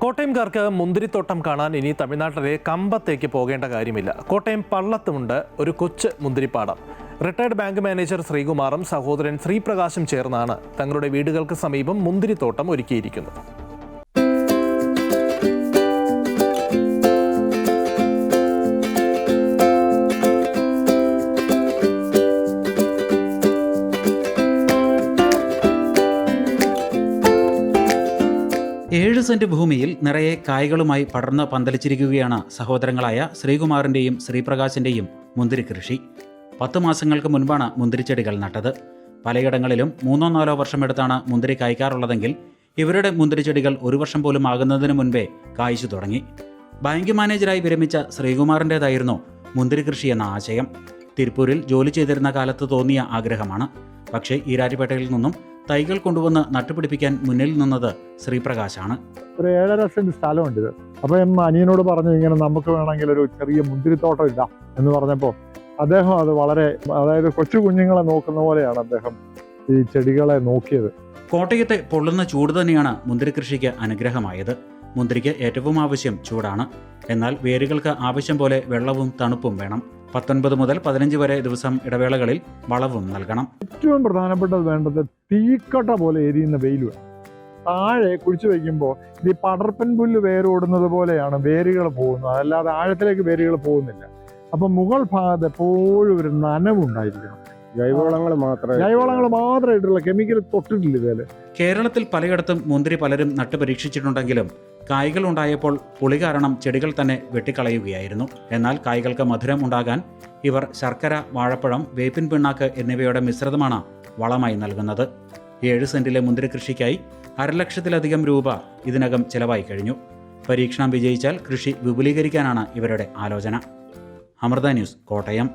കോട്ടയംകാർക്ക് മുന്തിരിത്തോട്ടം കാണാൻ ഇനി തമിഴ്നാട്ടിലെ കമ്പത്തേക്ക് പോകേണ്ട കാര്യമില്ല. കോട്ടയം പള്ളത്തുമുണ്ട് ഒരു കൊച്ചു മുന്തിരിപ്പാടം. റിട്ടയർഡ് ബാങ്ക് മാനേജർ ശ്രീകുമാറും സഹോദരൻ ശ്രീപ്രകാശും ചേർന്നാണ് തങ്ങളുടെ വീടുകൾക്ക് സമീപം മുന്തിരിത്തോട്ടം ഒരുക്കിയിരിക്കുന്നത്. ഏഴ് സെന്റ് ഭൂമിയിൽ നിറയെ കായ്കളുമായി പടർന്ന് പന്തലിച്ചിരിക്കുകയാണ് സഹോദരങ്ങളായ ശ്രീകുമാറിൻ്റെയും ശ്രീപ്രകാശിൻ്റെയും മുന്തിരി കൃഷി. 10 മാസങ്ങൾക്ക് മുൻപാണ് മുന്തിരിച്ചെടികൾ നട്ടത്. പലയിടങ്ങളിലും 3-4 വർഷമെടുത്താണ് മുന്തിരി കായ്ക്കാറുള്ളതെങ്കിൽ ഇവരുടെ മുന്തിരിച്ചെടികൾ 1 വർഷം പോലും ആകുന്നതിന് മുൻപേ കായ്ച്ചു തുടങ്ങി. ബാങ്ക് മാനേജരായി വിരമിച്ച ശ്രീകുമാറിൻ്റേതായിരുന്നു മുന്തിരി കൃഷി എന്ന ആശയം. തിരുപ്പൂരിൽ ജോലി ചെയ്തിരുന്ന കാലത്ത് തോന്നിയ ആഗ്രഹമാണ്. പക്ഷേ ഈരാറ്റുപേട്ടയിൽ നിന്നും തൈകൾ കൊണ്ടുവന്ന് നട്ടുപിടിപ്പിക്കാൻ മുന്നിൽ നിന്നത് ശ്രീപ്രകാശാണ്. ഒരു 7.5 സെന്റ് സ്ഥലമുണ്ട് ഇത്. അപ്പം അനിയനോട് പറഞ്ഞു, ഇങ്ങനെ നമുക്ക് വേണമെങ്കിൽ ഒരു ചെറിയ മുന്തിരിത്തോട്ടം ഇടാം എന്ന് പറഞ്ഞപ്പോൾ അദ്ദേഹം അത് അതായത് കൊച്ചു കുഞ്ഞുങ്ങളെ നോക്കുന്ന പോലെയാണ് അദ്ദേഹം ഈ ചെടികളെ നോക്കിയത്. കോട്ടയത്തെ പൊള്ളുന്ന ചൂട് തന്നെയാണ് മുന്തിരി കൃഷിക്ക് അനുഗ്രഹമായത്. മുന്തിരിക്ക് ഏറ്റവും ആവശ്യം ചൂടാണ്. എന്നാൽ വേരുകൾക്ക് ആവശ്യം പോലെ വെള്ളവും തണുപ്പും വേണം. 19 മുതൽ 15 വരെ ദിവസം ഇടവേളകളിൽ വളവും നൽകണം. ഏറ്റവും പ്രധാനപ്പെട്ടത് വേണ്ടത് തീക്കട്ട പോലെ എരിയുന്ന വെയിൽ വേണം. താഴെ കുഴിച്ചു വയ്ക്കുമ്പോൾ ഈ പടർപ്പൻ പുല്ല് വേരോടുന്നത് പോലെയാണ് വേരുകൾ പോകുന്നത്, അല്ലാതെ ആഴത്തിലേക്ക് വേരുകൾ പോകുന്നില്ല. അപ്പം മുകൾ ഭാഗത്ത് എപ്പോഴും ഒരു നനവുണ്ടായിരിക്കണം. ജൈവവളങ്ങൾ മാത്രമേ ഇട്ടുള്ള, കെമിക്കൽ തൊട്ടിട്ടില്ല ഇതിൽ. കേരളത്തിൽ പലയിടത്തും മുന്തിരി പലരും നട്ടുപരീക്ഷിച്ചിട്ടുണ്ടെങ്കിലും കായ്കൾ ഉണ്ടായപ്പോൾ പുളി കാരണം ചെടികൾ തന്നെ വെട്ടിക്കളയുകയായിരുന്നു. എന്നാൽ കായ്കൾക്ക് മധുരം ഉണ്ടാകാൻ ഇവർ ശർക്കര, വാഴപ്പഴം, വേപ്പിൻ പിണ്ണാക്ക് എന്നിവയുടെ മിശ്രിതമാണ് വളമായി നൽകുന്നത്. 7 സെന്റിലെ മുന്തിരി കൃഷിക്കായി 1,00,000-ലധികം രൂപ ഇതിനകം ചെലവായി കഴിഞ്ഞു. പരീക്ഷണം വിജയിച്ചാൽ കൃഷി വിപുലീകരിക്കാനാണ് ഇവരുടെ ആലോചന. അമൃത ന്യൂസ്, കോട്ടയം.